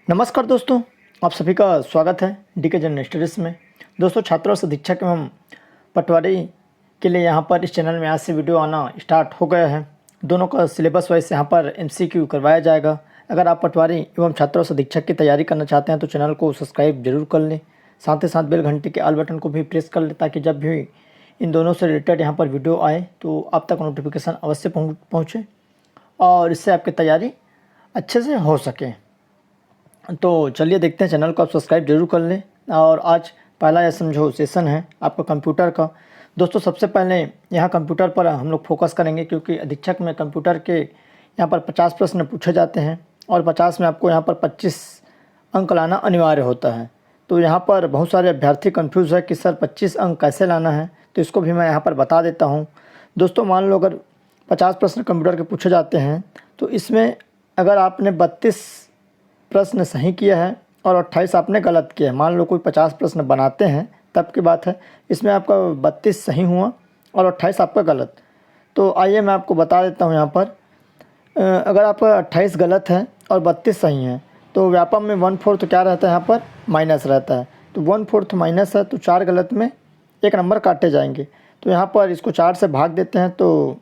नमस्कार दोस्तों, आप सभी का स्वागत है डीके जनरल स्टडीज़ में। दोस्तों, छात्रों से शिक्षक एवं पटवारी के लिए यहाँ पर इस चैनल में आज से वीडियो आना स्टार्ट हो गया है। दोनों का सिलेबस वाइज यहाँ पर एमसीक्यू करवाया जाएगा। अगर आप पटवारी एवं छात्रों से शिक्षक की तैयारी करना चाहते हैं तो चैनल को सब्सक्राइब जरूर कर लें। साथ ही साथ बेल घंटे के ऑल बटन को भी प्रेस कर लें ताकि जब भी इन दोनों से रिलेटेड यहाँ पर वीडियो आए तो आप तक नोटिफिकेशन अवश्य पहुँचे और इससे आपकी तैयारी अच्छे से हो सके। तो चलिए देखते हैं, चैनल को आप सब्सक्राइब जरूर कर लें। और आज पहला यह समझो सेशन है आपका कंप्यूटर का। दोस्तों, सबसे पहले यहाँ कंप्यूटर पर हम लोग फोकस करेंगे क्योंकि अधीक्षक में कंप्यूटर के यहाँ पर 50 प्रश्न पूछे जाते हैं और 50 में आपको यहाँ पर 25 अंक लाना अनिवार्य होता है। तो यहाँ पर बहुत सारे अभ्यर्थी कंफ्यूज है कि सर 25 अंक कैसे लाना है, तो इसको भी मैं यहाँ पर बता देता हूँ। दोस्तों, मान लो अगर 50 प्रश्न कंप्यूटर के पूछे जाते हैं तो इसमें अगर आपने 32 प्रश्न सही किया है और 28 आपने गलत किया है, मान लो कोई 50 प्रश्न बनाते हैं तब की बात है, इसमें आपका 32 सही हुआ और 28 आपका गलत। तो आइए मैं आपको बता देता हूँ। यहाँ पर अगर आपका 28 गलत है और 32 सही है तो व्यापम में 1/4 क्या रहता है, यहाँ पर माइनस रहता है। तो 1/4 माइनस है तो 4 गलत में 1 नंबर काटे जाएंगे। तो यहाँ पर इसको 4 से भाग देते हैं तो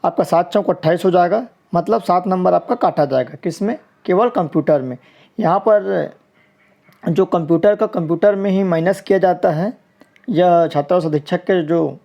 आपका 7 चौक 28 हो जाएगा, मतलब 7 नंबर आपका काटा जाएगा। किस में? केवल कंप्यूटर में। यहाँ पर जो कंप्यूटर में ही माइनस किया जाता है, यह छात्रों से शिक्षक के जो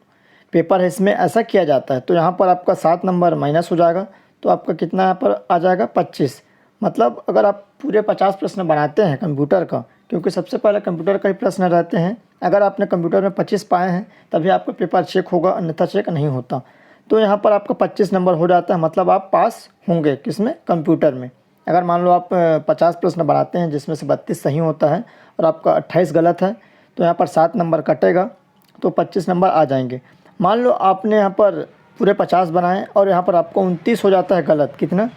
पेपर है इसमें ऐसा किया जाता है। तो यहाँ पर आपका 7 नंबर माइनस हो जाएगा तो आपका कितना यहाँ पर आ जाएगा 25। मतलब अगर आप पूरे 50 प्रश्न बनाते हैं कंप्यूटर का, क्योंकि सबसे पहले कंप्यूटर का ही प्रश्न रहते हैं, अगर आपने कंप्यूटर में 25 पाए हैं तभी आपका पेपर चेक होगा, अन्यथा चेक नहीं होता। तो यहाँ पर आपका 25 नंबर हो जाता है, मतलब आप पास होंगे। किसमें? कंप्यूटर में। अगर मान लो आप 50 प्रश्न बनाते हैं जिसमें से 32 सही होता है और आपका 28 गलत है तो यहाँ पर 7 नंबर कटेगा तो 25 नंबर आ जाएंगे। मान लो आपने यहाँ पर पूरे 50 बनाए और यहाँ पर आपको 29 हो जाता है गलत। कितना?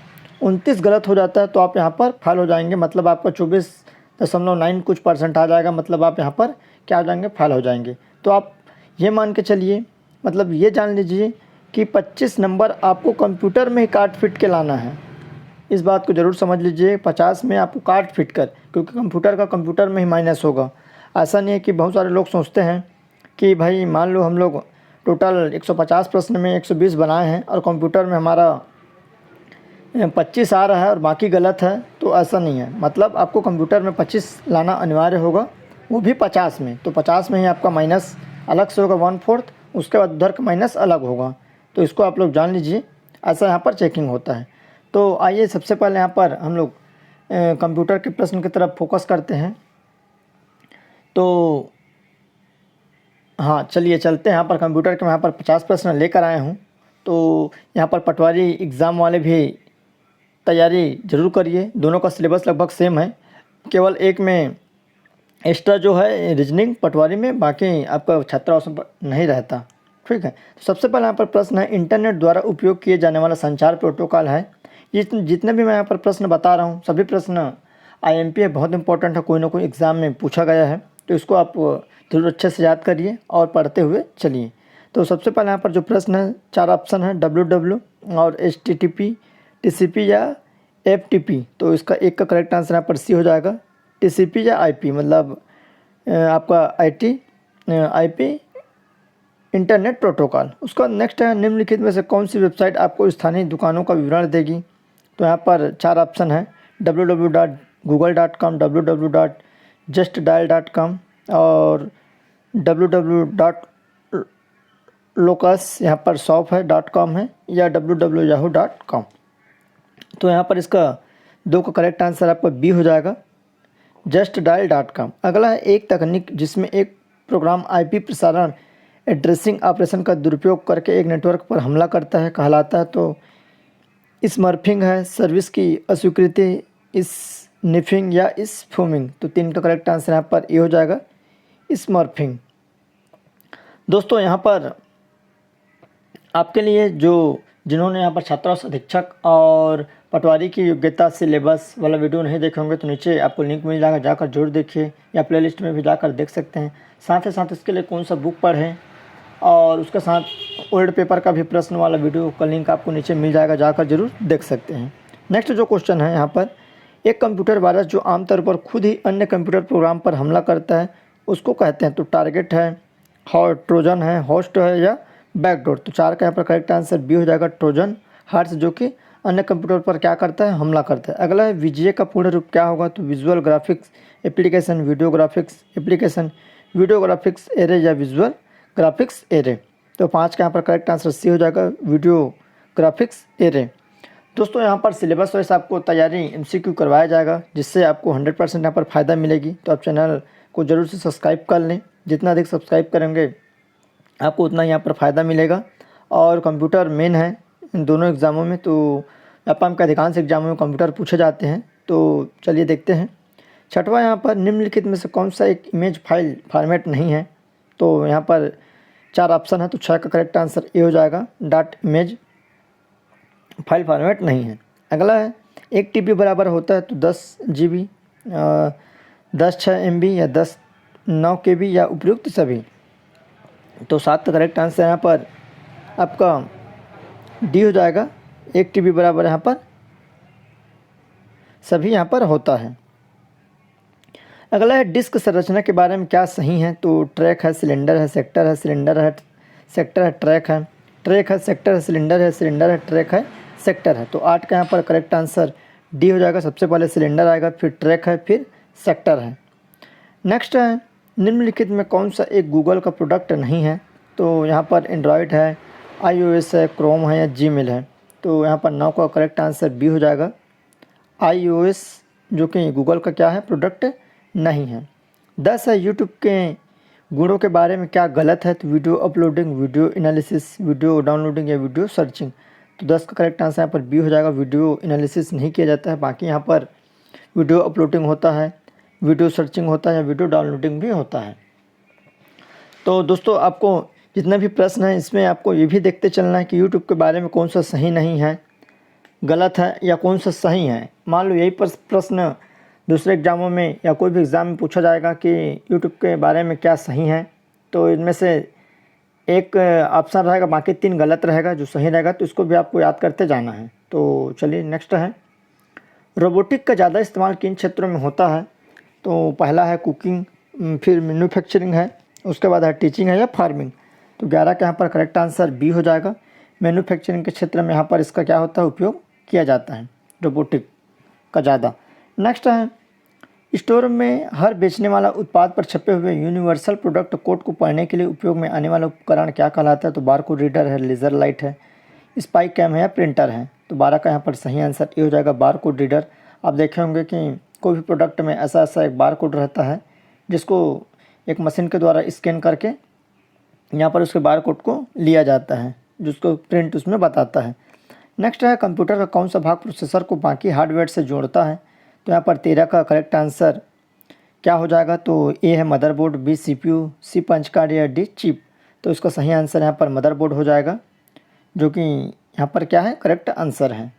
29 गलत हो जाता है तो आप यहाँ पर फेल हो जाएंगे, मतलब आपका 24.9 कुछ % आ जाएगा, मतलब आप यहाँ पर क्या हो जाएंगे? फेल हो जाएंगे। तो आप ये मान के चलिए, मतलब ये जान लीजिए कि 25 नंबर आपको कंप्यूटर में ही काट फिट के लाना है। इस बात को ज़रूर समझ लीजिए, 50 में आपको काट फिट कर, क्योंकि कंप्यूटर में ही माइनस होगा। ऐसा नहीं है कि बहुत सारे लोग सोचते हैं कि भाई मान लो हम लोग टोटल 150 प्रश्न में 120 बनाए हैं और कंप्यूटर में हमारा 25 आ रहा है और बाकी गलत है, तो ऐसा नहीं है। मतलब आपको कंप्यूटर में 25 लाना अनिवार्य होगा, वो भी 50 में। तो 50 में ही आपका माइनस अलग से होगा 1/4, उसके बाद उधर का माइनस अलग होगा। तो इसको आप लोग जान लीजिए, ऐसा यहाँ पर चेकिंग होता है। तो आइए सबसे पहले यहाँ पर हम लोग कंप्यूटर के प्रश्न की तरफ फोकस करते हैं। तो हाँ, चलिए चलते हैं। यहाँ पर कंप्यूटर के मैं यहाँ पर 50 प्रश्न लेकर आया हूँ। तो यहाँ पर पटवारी एग्ज़ाम वाले भी तैयारी ज़रूर करिए। दोनों का सिलेबस लगभग सेम है, केवल एक में एक्स्ट्रा जो है रीजनिंग पटवारी में, बाकी आपका छात्रावास नहीं रहता। ठीक है। तो सबसे पहले यहाँ पर प्रश्न है, इंटरनेट द्वारा उपयोग किए जाने वाला संचार प्रोटोकॉल है। जितने भी मैं यहाँ पर प्रश्न बता रहा हूँ सभी प्रश्न आईएमपी है, बहुत इंपॉर्टेंट है, कोई ना कोई एग्ज़ाम में पूछा गया है। तो इसको आप जरूर अच्छे से याद करिए और पढ़ते हुए चलिए। तो सबसे पहले यहाँ पर जो प्रश्न है, 4 ऑप्शन है, WW और HTTP, TCP या FTP। तो इसका एक का करेक्ट आंसर यहाँ पर सी हो जाएगा, TCP या IP, मतलब आपका IP इंटरनेट प्रोटोकॉल। उसका नेक्स्ट है, निम्नलिखित में से कौन सी वेबसाइट आपको स्थानीय दुकानों का विवरण देगी। तो यहाँ पर 4 ऑप्शन है, www.google.com, www.justdial.com और www.locus यहाँ पर शॉप है .com है, या www.yahoo.com। तो यहाँ पर इसका 2 का करेक्ट आंसर आपका बी हो जाएगा, justdial.com। अगला है, एक तकनीक जिसमें एक प्रोग्राम IP प्रसारण एड्रेसिंग ऑपरेशन का दुरुपयोग करके एक नेटवर्क पर हमला करता है, कहलाता है। तो स्मर्फिंग है, सर्विस की अस्वीकृति, स्निफिंग या स्पूमिंग। तो 3 का करेक्ट आंसर यहाँ पर ये हो जाएगा, स्मर्फिंग। दोस्तों, यहाँ पर आपके लिए जिन्होंने यहाँ पर छात्रों से शिक्षक और पटवारी की योग्यता सिलेबस वाला वीडियो नहीं देखे होंगे तो नीचे आपको लिंक मिल जाएगा, जाकर जरूर देखिए, या प्लेलिस्ट में भी जाकर देख सकते हैं। साथ ही साथ इसके लिए कौन सा बुक पढ़ें और उसके साथ ओल्ड पेपर का भी प्रश्न वाला वीडियो का लिंक आपको नीचे मिल जाएगा, जाकर जरूर देख सकते हैं। नेक्स्ट जो क्वेश्चन है यहाँ पर, एक कंप्यूटर वायरस जो आमतौर पर खुद ही अन्य कंप्यूटर प्रोग्राम पर हमला करता है उसको कहते हैं। तो टारगेट है, ट्रोजन है, होस्ट है या बैकडोर। तो 4 का यहाँ पर करेक्ट आंसर बी हो जाएगा, ट्रोजन हार्स, जो कि अन्य कंप्यूटर पर क्या करता है, हमला करता है। अगला है वीजीए का पूर्ण रूप क्या होगा। तो visual graphics application, video graphics application, video graphics array या विजुअल ग्राफिक्स एरे। तो 5 का यहाँ पर करेक्ट आंसर सी हो जाएगा, वीडियो ग्राफिक्स एरे। दोस्तों यहाँ पर सिलेबस वाइज आपको तैयारी एमसीक्यू करवाया जाएगा, जिससे आपको 100% यहाँ पर फ़ायदा मिलेगी। तो आप चैनल को ज़रूर से सब्सक्राइब कर लें, जितना अधिक सब्सक्राइब करेंगे आपको उतना ही यहाँ पर फ़ायदा मिलेगा। और कंप्यूटर मेन है इन दोनों एग्ज़ामों में, तो एपाम के अधिकांश एग्जामों में कंप्यूटर पूछे जाते हैं। तो चलिए देखते हैं। छठवां यहाँ पर निम्नलिखित में से कौन सा एक इमेज फाइल फॉर्मेट नहीं है। तो यहाँ पर 4 ऑप्शन है, तो 6 का करेक्ट आंसर ए हो जाएगा, डॉट इमेज फाइल फॉर्मेट नहीं है। अगला है 1 TB बराबर होता है तो 10 GB, 10 6 MB या 10 9 KB या उपयुक्त सभी। तो 7 का करेक्ट आंसर यहाँ पर आपका डी हो जाएगा, 1 TB बराबर यहाँ पर सभी यहाँ पर होता है। अगला है डिस्क संरचना के बारे में क्या सही है। तो ट्रैक है, सिलेंडर है, सेक्टर है, सिलेंडर है, सेक्टर है, ट्रैक है, ट्रैक है, सेक्टर है, सिलेंडर है, सिलेंडर है, ट्रैक है, सेक्टर है। तो 8 का यहाँ पर करेक्ट आंसर डी हो जाएगा। सबसे पहले सिलेंडर आएगा, फिर ट्रैक है, फिर सेक्टर है। नेक्स्ट है निम्नलिखित में कौन सा एक गूगल का प्रोडक्ट नहीं है। तो यहाँ पर एंड्रॉयड है, iOS है, क्रोम है या जीमेल है। तो यहाँ पर 9 का करेक्ट आंसर बी हो जाएगा, iOS, जो कि गूगल का क्या है, प्रोडक्ट नहीं है। 10 है यूट्यूब के गुणों के बारे में क्या गलत है। तो video uploading, video analysis, video downloading या वीडियो सर्चिंग। तो 10 का करेक्ट आंसर यहाँ पर बी हो जाएगा, वीडियो एनालिसिस नहीं किया जाता है। बाकी यहाँ पर वीडियो अपलोडिंग होता है, वीडियो सर्चिंग होता है या वीडियो डाउनलोडिंग भी होता है। तो दोस्तों आपको जितने भी प्रश्न हैं इसमें आपको ये भी देखते चलना है कि यूट्यूब के बारे में कौन सा सही नहीं है, गलत है या कौन सा सही है। मान लो यही प्रश्न दूसरे एग्ज़ामों में या कोई भी एग्ज़ाम में पूछा जाएगा कि यूट्यूब के बारे में क्या सही है, तो इनमें से एक ऑप्शन रहेगा, बाकी 3 गलत रहेगा, जो सही रहेगा तो इसको भी आपको याद करते जाना है। तो चलिए नेक्स्ट है रोबोटिक का ज़्यादा इस्तेमाल किन क्षेत्रों में होता है। तो पहला है कुकिंग, फिर मैन्युफैक्चरिंग है, उसके बाद है टीचिंग है या फार्मिंग। तो 11 का यहाँ पर करेक्ट आंसर बी हो जाएगा, मैन्युफैक्चरिंग के क्षेत्र में यहाँ पर इसका क्या होता है, उपयोग किया जाता है रोबोटिक का ज़्यादा। नेक्स्ट है स्टोर में हर बेचने वाला उत्पाद पर छपे हुए यूनिवर्सल प्रोडक्ट कोड को पढ़ने के लिए उपयोग में आने वाला उपकरण क्या कहलाता है। तो बारकोड रीडर है, लेज़र लाइट है, स्पाई कैम है या प्रिंटर है। तो 12 का यहाँ पर सही आंसर ये हो जाएगा, बारकोड रीडर। आप देखे होंगे कि कोई भी प्रोडक्ट में ऐसा एक बारकोड रहता है जिसको एक मशीन के द्वारा स्कैन करके यहाँ पर उसके बारकोड को लिया जाता है, जिसको प्रिंट उसमें बताता है। नेक्स्ट है कंप्यूटर का कौन सा भाग प्रोसेसर को बाकी हार्डवेयर से जोड़ता है। तो यहाँ पर 13 का करेक्ट आंसर क्या हो जाएगा। तो ए है मदरबोर्ड, बी CPU, सी पंच कार्ड या डी चिप। तो इसका सही आंसर यहाँ पर मदरबोर्ड हो जाएगा, जो कि यहाँ पर क्या है, करेक्ट आंसर है।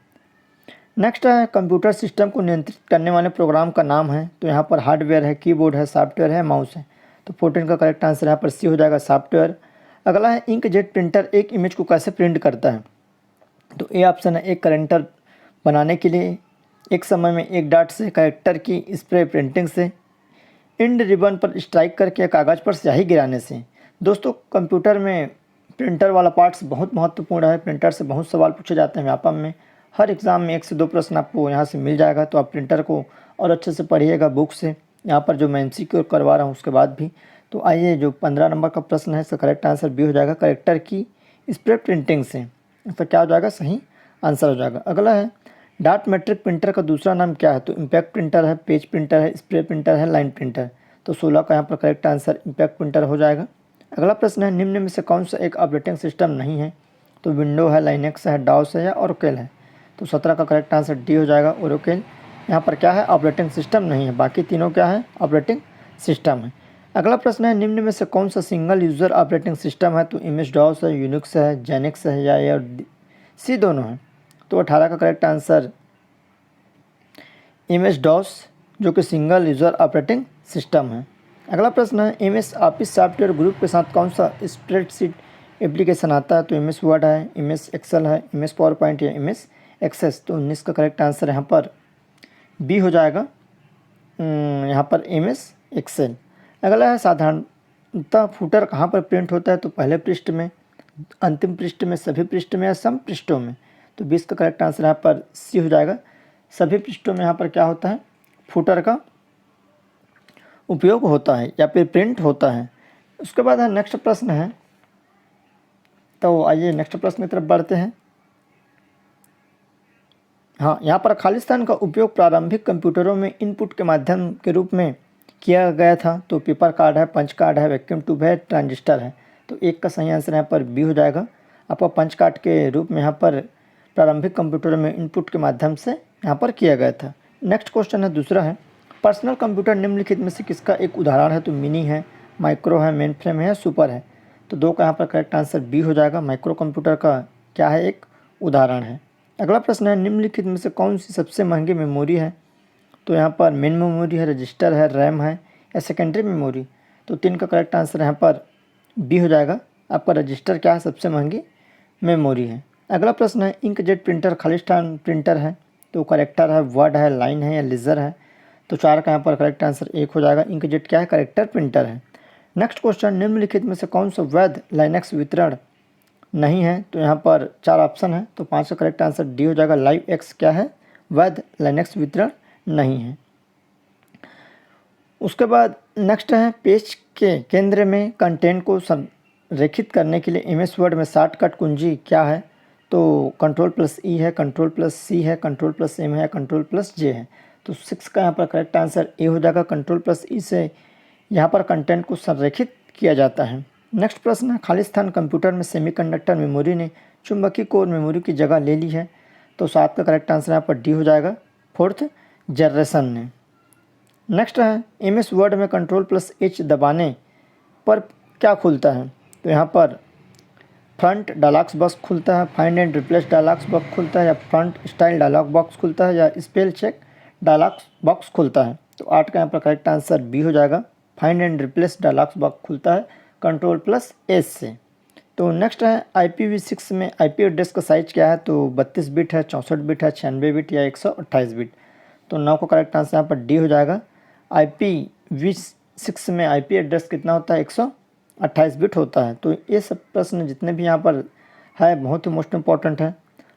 नेक्स्ट है कंप्यूटर सिस्टम को नियंत्रित करने वाले प्रोग्राम का नाम है। तो यहाँ पर हार्डवेयर है, कीबोर्ड है, सॉफ्टवेयर है, माउस है। तो 14 का करेक्ट आंसर यहाँ पर सी हो जाएगा, सॉफ्टवेयर। अगला है इंकजेट प्रिंटर एक इमेज को कैसे प्रिंट करता है। तो ए ऑप्शन है, एक कैरेक्टर बनाने के लिए एक समय में एक डॉट से, कैरेक्टर की स्प्रे प्रिंटिंग से, इंड रिबन पर स्ट्राइक करके, कागज़ पर स्याही गिराने से। दोस्तों कंप्यूटर में प्रिंटर वाला पार्ट्स बहुत महत्वपूर्ण है। प्रिंटर से बहुत सवाल पूछे जाते हैं व्यापम में, हर एग्ज़ाम में 1 से 2 प्रश्न आपको यहाँ से मिल जाएगा। तो आप प्रिंटर को और अच्छे से पढ़िएगा बुक से, यहाँ पर जो मैं MCQ करवा रहा हूँ उसके बाद भी। तो आइए जो 15 नंबर का प्रश्न है इसका करेक्ट आंसर बी हो जाएगा, कैरेक्टर की स्प्रे प्रिंटिंग से। इसका क्या हो जाएगा, सही आंसर हो जाएगा। अगला है डॉट मैट्रिक प्रिंटर का दूसरा नाम क्या है। तो इम्पैक्ट प्रिंटर है, पेज प्रिंटर है, स्प्रे प्रिंटर है, लाइन प्रिंटर। तो 16 का यहाँ पर करेक्ट आंसर इम्पैक्ट प्रिंटर हो जाएगा। अगला प्रश्न है निम्न में से कौन सा एक ऑपरेटिंग सिस्टम नहीं है। तो विंडो है, लाइनेक्स है, डॉस है या ओरेकल है। तो 17 का करेक्ट आंसर डी हो जाएगा, ओरेकल। यहाँ पर क्या है, ऑपरेटिंग सिस्टम नहीं है, बाकी तीनों क्या है, ऑपरेटिंग सिस्टम है। अगला प्रश्न है निम्न में से कौन सा सिंगल यूज़र ऑपरेटिंग सिस्टम है। तो MS DOS है, यूनिक्स है, जेनिक्स है या सी दोनों है। तो 18 का करेक्ट आंसर MS DOS, जो कि सिंगल यूज़र ऑपरेटिंग सिस्टम है। अगला प्रश्न है MS ऑफिस सॉफ्टवेयर ग्रुप के साथ कौन सा स्प्रेडशीट एप्लीकेशन आता है। तो MS वर्ड है, MS एक्सेल है, MS पावर पॉइंट या MS एक्सेस। तो 19 का करेक्ट आंसर यहाँ पर बी हो जाएगा यहाँ पर MS एक्सेल। अगला है साधारणतः फुटर कहाँ पर प्रिंट होता है, तो पहले पृष्ठ में, अंतिम पृष्ठ में, सभी पृष्ठ में या सम पृष्ठों में। तो 20 का करेक्ट आंसर यहाँ पर सी हो जाएगा। सभी पृष्ठों में यहाँ पर क्या होता है, फुटर का उपयोग होता है या फिर प्रिंट होता है। उसके बाद है नेक्स्ट प्रश्न है, तो आइए नेक्स्ट प्रश्न की तरफ बढ़ते हैं। हाँ, यहाँ पर खाली स्थान का उपयोग प्रारंभिक कंप्यूटरों में इनपुट के माध्यम के रूप में किया गया था। तो पेपर कार्ड है, पंच कार्ड है, वैक्यूम ट्यूब है, ट्रांजिस्टर है। तो एक का सही आंसर यहाँ पर बी हो जाएगा। आपका पंच कार्ड के रूप में यहाँ पर प्रारंभिक कंप्यूटरों में इनपुट के माध्यम से यहाँ पर किया गया था। नेक्स्ट क्वेश्चन है, दूसरा है, पर्सनल कंप्यूटर निम्नलिखित में से किसका एक उदाहरण है। तो मिनी है, माइक्रो है, मेन फ्रेम है, सुपर है। तो 2 का यहाँ पर करेक्ट आंसर बी हो जाएगा। माइक्रो कंप्यूटर का क्या है, एक उदाहरण है। अगला प्रश्न है, निम्नलिखित में से कौन सी सबसे महंगी मेमोरी है। तो यहाँ पर मेन मेमोरी है, रजिस्टर है, रैम है या सेकेंडरी मेमोरी। तो 3 का करेक्ट आंसर यहाँ पर बी हो जाएगा। आपका रजिस्टर क्या है, सबसे महंगी मेमोरी है। अगला प्रश्न है, इंकजेट प्रिंटर खालिस्तान प्रिंटर है, तो करेक्टर है, वर्ड है, लाइन है या लेज़र है। तो 4 का यहाँ पर करेक्ट आंसर 1 हो जाएगा। इंकजेट क्या है, करेक्टर प्रिंटर है। नेक्स्ट क्वेश्चन, निम्नलिखित में से कौन सा वैध लाइनक्स वितरण नहीं है। तो यहाँ पर 4 ऑप्शन है, तो 5 का करेक्ट आंसर डी हो जाएगा। लाइव एक्स क्या है, वैध लाइनक्स वितरण नहीं है। उसके बाद नेक्स्ट है, पेज के केंद्र में कंटेंट को संरेखित करने के लिए MS वर्ड में शॉर्टकट कुंजी क्या है। तो Ctrl+E है, Ctrl+C है, Ctrl+M है, Ctrl+J है। तो 6 का यहाँ पर करेक्ट आंसर ए हो जाएगा। Ctrl+E से यहाँ पर कंटेंट को संरेखित किया जाता है। नेक्स्ट प्रश्न है, खाली स्थान कंप्यूटर में सेमीकंडक्टर मेमोरी ने चुंबकीय कोर मेमोरी की जगह ले ली है। तो 7 का करेक्ट आंसर यहाँ पर डी हो जाएगा, 4th जनरेशन ने। नेक्स्ट है, MS वर्ड में Ctrl+H दबाने पर क्या खुलता है। तो यहाँ पर फ्रंट डायलॉग बॉक्स खुलता है, find and replace dialog box खुलता है, या फ्रंट स्टाइल डायलॉग बॉक्स खुलता है, या स्पेल चेक डायलॉग बॉक्स खुलता है। तो 8 का यहाँ पर करेक्ट आंसर बी हो जाएगा। Find and replace dialog box खुलता है Ctrl+S से। तो नेक्स्ट है, IPv6 में IP एड्रेस का साइज क्या है। तो 32 बिट है, 64 बिट है, 96 बिट या 128 बिट। तो 9 का करेक्ट आंसर यहाँ पर डी हो जाएगा। IPv6 में IP एड्रेस कितना होता है, 128 बिट होता है। तो ये सब प्रश्न जितने भी यहाँ पर है बहुत ही मोस्ट इम्पॉर्टेंट है,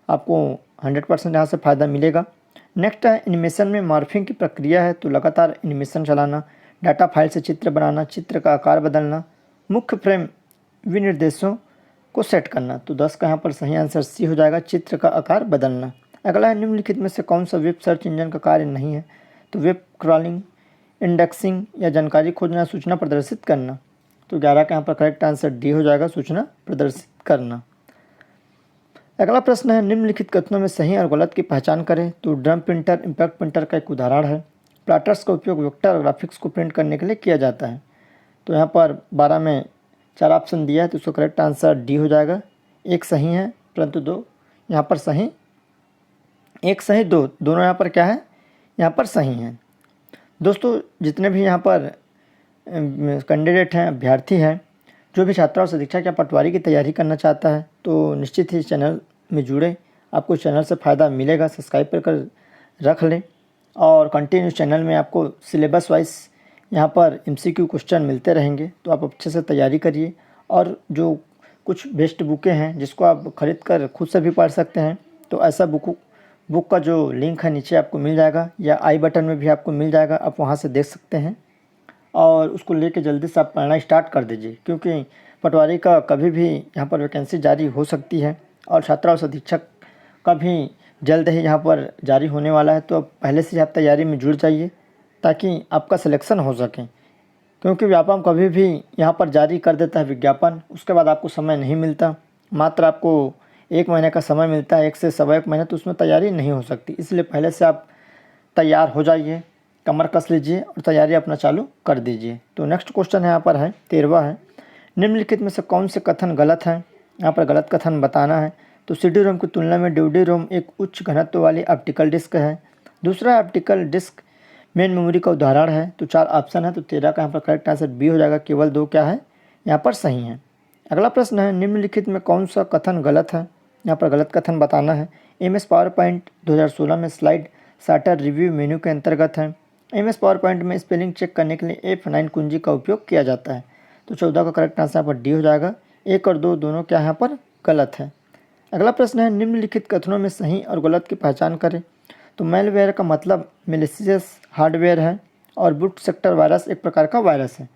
आपको 100% यहाँ से फ़ायदा मिलेगा। नेक्स्ट है, एनिमेशन में मॉर्फिंग की प्रक्रिया है। तो लगातार एनिमेशन चलाना, डाटा फाइल से चित्र बनाना, चित्र का आकार बदलना, मुख्य फ्रेम विनिर्देशों को सेट करना। तो 10 का यहाँ पर सही आंसर सी हो जाएगा, चित्र का आकार बदलना। अगला है, निम्नलिखित में से कौन सा वेब सर्च इंजन का कार्य नहीं है। तो वेब क्रॉलिंग, इंडेक्सिंग या जानकारी खोजना, सूचना प्रदर्शित करना। तो 11 का यहाँ पर करेक्ट आंसर डी हो जाएगा, सूचना प्रदर्शित करना। अगला प्रश्न है, निम्नलिखित कथनों में सही और गलत की पहचान करें। तो ड्रम प्रिंटर इम्पैक्ट प्रिंटर का एक उदाहरण है। प्लॉटर्स का उपयोग वेक्टर ग्राफिक्स को प्रिंट करने के लिए किया जाता है। तो यहाँ पर 12 में 4 ऑप्शन दिया है, तो उसका करेक्ट आंसर डी हो जाएगा। एक सही है, परंतु 2 यहाँ पर सही, एक सही, 2 दोनों यहाँ पर क्या है, यहाँ पर सही हैं। दोस्तों, जितने भी यहाँ पर कैंडिडेट हैं, अभ्यर्थी हैं, जो भी छात्रा और शिक्षक या पटवारी की तैयारी करना चाहता है, तो निश्चित ही चैनल में जुड़े, आपको चैनल से फ़ायदा मिलेगा। सब्सक्राइब कर रख लें और कंटिन्यू चैनल में आपको सिलेबस वाइज यहाँ पर MCQ क्वेश्चन मिलते रहेंगे। तो आप अच्छे से तैयारी करिए, और जो कुछ बेस्ट बुकें हैं जिसको आप ख़रीद कर खुद से भी पढ़ सकते हैं, तो ऐसा बुक का जो लिंक है नीचे आपको मिल जाएगा, या आई बटन में भी आपको मिल जाएगा, आप वहाँ से देख सकते हैं। और उसको लेके जल्दी से आप पढ़ना स्टार्ट कर दीजिए, क्योंकि पटवारी का कभी भी यहाँ पर वैकेंसी जारी हो सकती है, और छात्रा और अधीक्षक का भी जल्द ही यहाँ पर जारी होने वाला है। तो पहले से आप तैयारी में जुड़ जाइए, ताकि आपका सिलेक्शन हो सके, क्योंकि व्यापम कभी भी यहाँ पर जारी कर देता है विज्ञापन, उसके बाद आपको समय नहीं मिलता। मात्र आपको 1 महीने का समय मिलता है, 1 से सवा 1 महीने, तो उसमें तैयारी नहीं हो सकती। इसलिए पहले से आप तैयार हो जाइए, कमर कस लीजिए और तैयारी अपना चालू कर दीजिए। तो नेक्स्ट क्वेश्चन यहाँ पर है, 13वां है, निम्नलिखित में से कौन से कथन गलत है। यहाँ पर गलत कथन बताना है। तो CD-ROM की तुलना में DVD-ROM एक उच्च घनत्व वाली ऑप्टिकल डिस्क है। दूसरा, ऑप्टिकल डिस्क मेन मेमोरी का उदाहरण है। तो 4 ऑप्शन है, तो 13 का यहाँ पर करेक्ट आंसर बी हो जाएगा। केवल 2 क्या है, यहाँ पर सही है। अगला प्रश्न है, निम्नलिखित में कौन सा कथन गलत है। यहाँ पर गलत कथन बताना है। MS PowerPoint 2016 में स्लाइड साटर रिव्यू मेन्यू के अंतर्गत है। MS पावर पॉइंट में स्पेलिंग चेक करने के लिए F9 कुंजी का उपयोग किया जाता है। तो 14 का करेक्ट आंसर यहाँ पर डी हो जाएगा। 1 और 2 दोनों क्या यहाँ पर गलत है। अगला प्रश्न है, निम्नलिखित कथनों में सही और गलत की पहचान करें। तो मेलवेयर का मतलब मेलिशियस हार्डवेयर है और बूट सेक्टर वायरस एक प्रकार का वायरस है।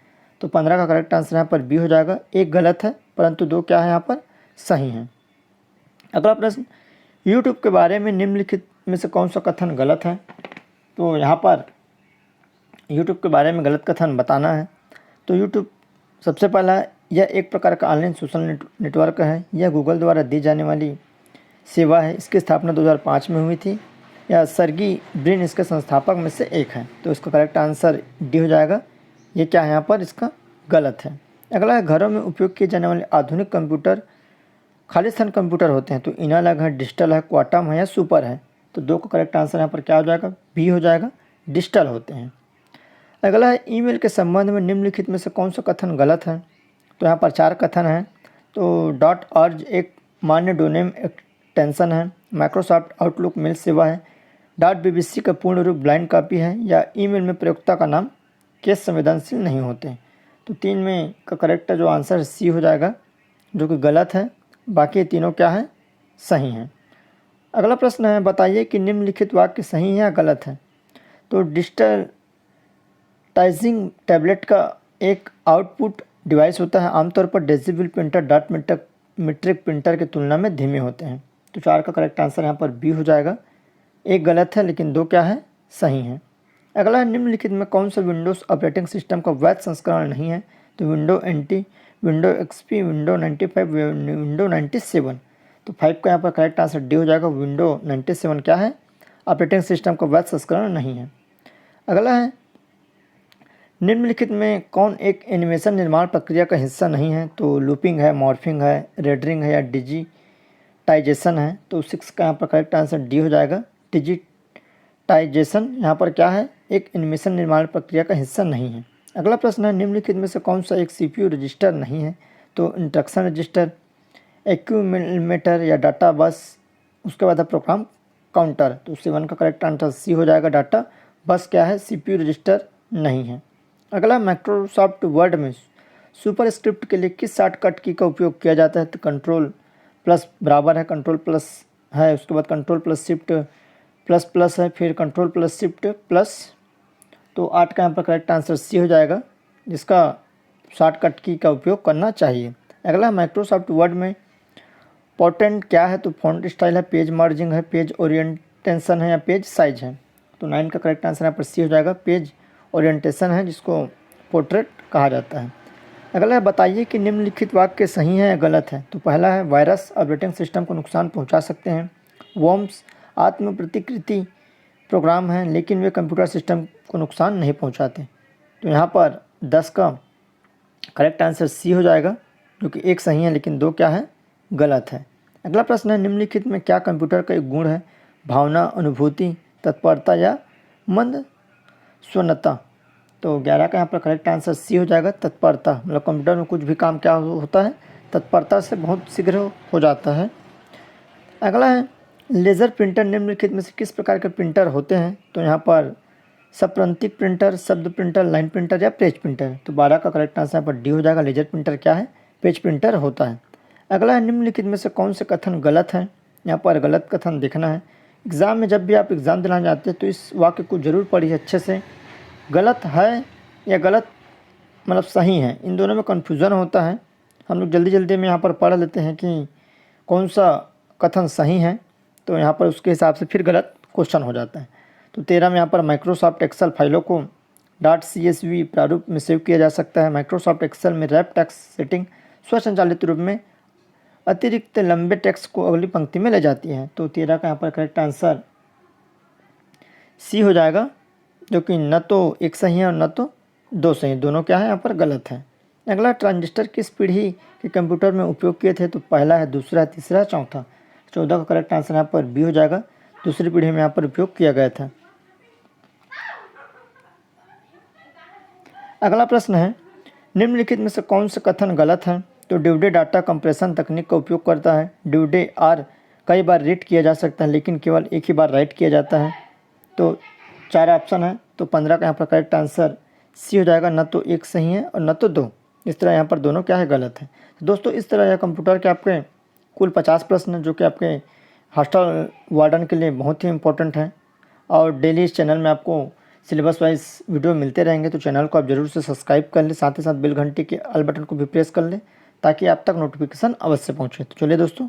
तो 15 का करेक्ट आंसर यहाँ पर बी हो जाएगा। 1 गलत है परंतु 2 क्या है यहाँ पर सही है। अगला प्रश्न, यूट्यूब के बारे में निम्नलिखित में से कौन सा कथन गलत है। तो यहाँ पर यूट्यूब के बारे में गलत कथन बताना है। तो यूट्यूब सबसे पहला, यह एक प्रकार का ऑनलाइन सोशल नेटवर्क है। यह गूगल द्वारा दी जाने वाली सेवा है। इसकी स्थापना 2005 में हुई थी। यह सर्गी ब्रिन इसके संस्थापक में से एक है। तो इसका करेक्ट आंसर डी हो जाएगा। ये क्या है यहाँ पर इसका गलत है। अगला है, घरों में उपयोग किए जाने वाले आधुनिक कंप्यूटर खालिस्तान कंप्यूटर होते हैं। तो इनालग है, डिजिटल है, क्वांटम है या सुपर है। तो 2 का करेक्ट आंसर यहाँ पर क्या हो जाएगा, बी हो जाएगा, डिजिटल होते हैं। अगला है, ईमेल के संबंध में निम्नलिखित में से कौन सा कथन गलत है। तो यहाँ पर 4 कथन हैं। तो .org एक मान्य डोमेन एक्सटेंशन है। माइक्रोसॉफ्ट आउटलुक मेल सेवा है। .bbc का पूर्ण रूप ब्लाइंड कॉपी है या ईमेल में प्रयोक्ता का नाम केस संवेदनशील नहीं होते। तो 3 में का करेक्ट जो आंसर सी हो जाएगा, जो कि गलत है। बाकी तीनों क्या है, सही हैं। अगला प्रश्न है, बताइए कि निम्नलिखित वाक्य सही है या गलत है। तो डिजिटाइजिंग टैबलेट का एक आउटपुट डिवाइस होता है। आमतौर पर digital printer dot metric printer की तुलना में धीमे होते हैं। तो 4 का करेक्ट आंसर यहाँ पर बी हो जाएगा। 1 गलत है लेकिन 2 क्या है, सही है। अगला है, निम्नलिखित में कौन सा विंडोज़ ऑपरेटिंग सिस्टम का वैध संस्करण नहीं है। तो window NT, window XP, window 95, window 97। तो 5 का यहाँ पर करेक्ट आंसर डी हो जाएगा। विंडो 97 क्या है, ऑपरेटिंग सिस्टम का वैध संस्करण नहीं है। अगला है, निम्नलिखित में कौन एक एनिमेशन निर्माण प्रक्रिया का हिस्सा नहीं है। तो लूपिंग है, मॉर्फिंग है, रेडरिंग है या डिजिटाइजेशन है। तो 6 का यहाँ पर करेक्ट आंसर डी हो जाएगा। डिजिटाइजेशन यहाँ पर क्या है, एक एनिमेशन निर्माण प्रक्रिया का हिस्सा नहीं है। अगला प्रश्न है, निम्नलिखित में से कौन सा एक CPU रजिस्टर नहीं है। तो इंस्ट्रक्शन रजिस्टर, एक्यूमुलेटर या डाटा बस। उसके बाद है प्रोग्राम काउंटर। तो 7 का करेक्ट आंसर सी हो जाएगा। डाटा बस क्या है, CPU रजिस्टर नहीं है। अगला, माइक्रोसॉफ्ट वर्ड में सुपर स्क्रिप्ट के लिए किस शॉर्टकट की का उपयोग किया जाता है। तो कंट्रोल प्लस बराबर है, कंट्रोल प्लस है, उसके बाद control plus shift plus plus है, फिर कंट्रोल प्लस शिफ्ट प्लस। तो 8 का यहाँ पर करेक्ट आंसर सी हो जाएगा, जिसका शॉर्टकट की का उपयोग करना चाहिए। अगला, माइक्रोसॉफ्ट वर्ड में पोर्टेंट क्या है। तो फॉन्ट स्टाइल है, पेज मार्जिंग है, पेज ओरिएंटेशन है या पेज साइज है। तो 9 का करेक्ट आंसर यहाँ पर सी हो जाएगा। पेज ओरिएंटेशन है, जिसको पोर्ट्रेट कहा जाता है। अगला, बताइए कि निम्नलिखित वाक्य सही है या गलत है। तो पहला है, वायरस ऑपरेटिंग सिस्टम को नुकसान पहुंचा सकते हैं। वॉर्म्स आत्म प्रतिकृति प्रोग्राम हैं लेकिन वे कंप्यूटर सिस्टम को नुकसान नहीं पहुंचाते। तो यहाँ पर 10 का करेक्ट आंसर सी हो जाएगा, जो कि 1 सही है लेकिन 2 क्या है, गलत है। अगला प्रश्न है, निम्नलिखित में क्या कंप्यूटर का एक गुण है। भावना, अनुभूति, तत्परता या मंद स्वनता। तो 11 का यहाँ पर करेक्ट आंसर सी हो जाएगा, तत्परता। मतलब कंप्यूटर में कुछ भी काम क्या होता है, तत्परता से बहुत शीघ्र हो जाता है। अगला है, लेज़र प्रिंटर निम्नलिखित में से किस प्रकार के प्रिंटर होते हैं। तो यहाँ पर सप्रांतिक प्रिंटर, शब्द प्रिंटर, लाइन प्रिंटर या पेज प्रिंटर। तो 12 का करेक्ट आंसर यहाँ पर डी हो जाएगा। लेजर प्रिंटर क्या है, पेज प्रिंटर होता है। अगला है, निम्नलिखित में से कौन से कथन गलत हैं। यहाँ पर गलत कथन देखना है। एग्ज़ाम में जब भी आप एग्ज़ाम दिलाने जाते हैं तो इस वाक्य को ज़रूर पढ़िए अच्छे से। गलत है या गलत मतलब सही है, इन दोनों में कन्फ्यूज़न होता है। हम लोग जल्दी जल्दी में यहाँ पर पढ़ लेते हैं कि कौन सा कथन सही है, तो यहाँ पर उसके हिसाब से फिर गलत क्वेश्चन हो जाता है। तो 13 में यहाँ पर माइक्रोसॉफ्ट एक्सेल फाइलों को .csv प्रारूप में सेव किया जा सकता है। माइक्रोसॉफ्ट एक्सेल में रैप टेक्स्ट सेटिंग स्वचालित रूप में अतिरिक्त लंबे टेक्स्ट को अगली पंक्ति में ले जाती है। तो 13 का यहाँ पर करेक्ट आंसर सी हो जाएगा, जो कि न तो 1 सही है और न तो 2 सही, दोनों क्या है यहाँ पर गलत है। अगला, ट्रांजिस्टर किस पीढ़ी के कंप्यूटर में उपयोग किए थे। तो पहला है, दूसरा है, तीसरा है, चौथा। 14 का करेक्ट आंसर यहाँ पर बी हो जाएगा, दूसरी पीढ़ी में यहाँ पर उपयोग किया गया था। अगला प्रश्न है, निम्नलिखित में से कौन सा कथन गलत है। तो ड्यूडे डाटा कंप्रेशन तकनीक का उपयोग करता है। ड्यूडे आर कई बार रीड किया जा सकता है लेकिन केवल एक ही बार राइट किया जाता है। तो 4 ऑप्शन है, तो 15 का यहाँ पर करेक्ट आंसर सी हो जाएगा। न तो एक सही है और न तो 2। इस तरह यहाँ पर दोनों क्या है, गलत है। तो दोस्तों इस तरह यह कंप्यूटर के आपके कुल 50 प्रश्न हैं जो कि आपके हॉस्टल वार्डन के लिए बहुत ही इंपॉर्टेंट हैं। और डेली इस चैनल में आपको सिलेबस वाइज वीडियो मिलते रहेंगे, तो चैनल को आप ज़रूर से सब्सक्राइब कर लें, साथ ही साथ बेल घंटी के ऑल बटन को भी प्रेस कर लें ताकि आप तक नोटिफिकेशन अवश्य पहुँचे। तो चलिए दोस्तों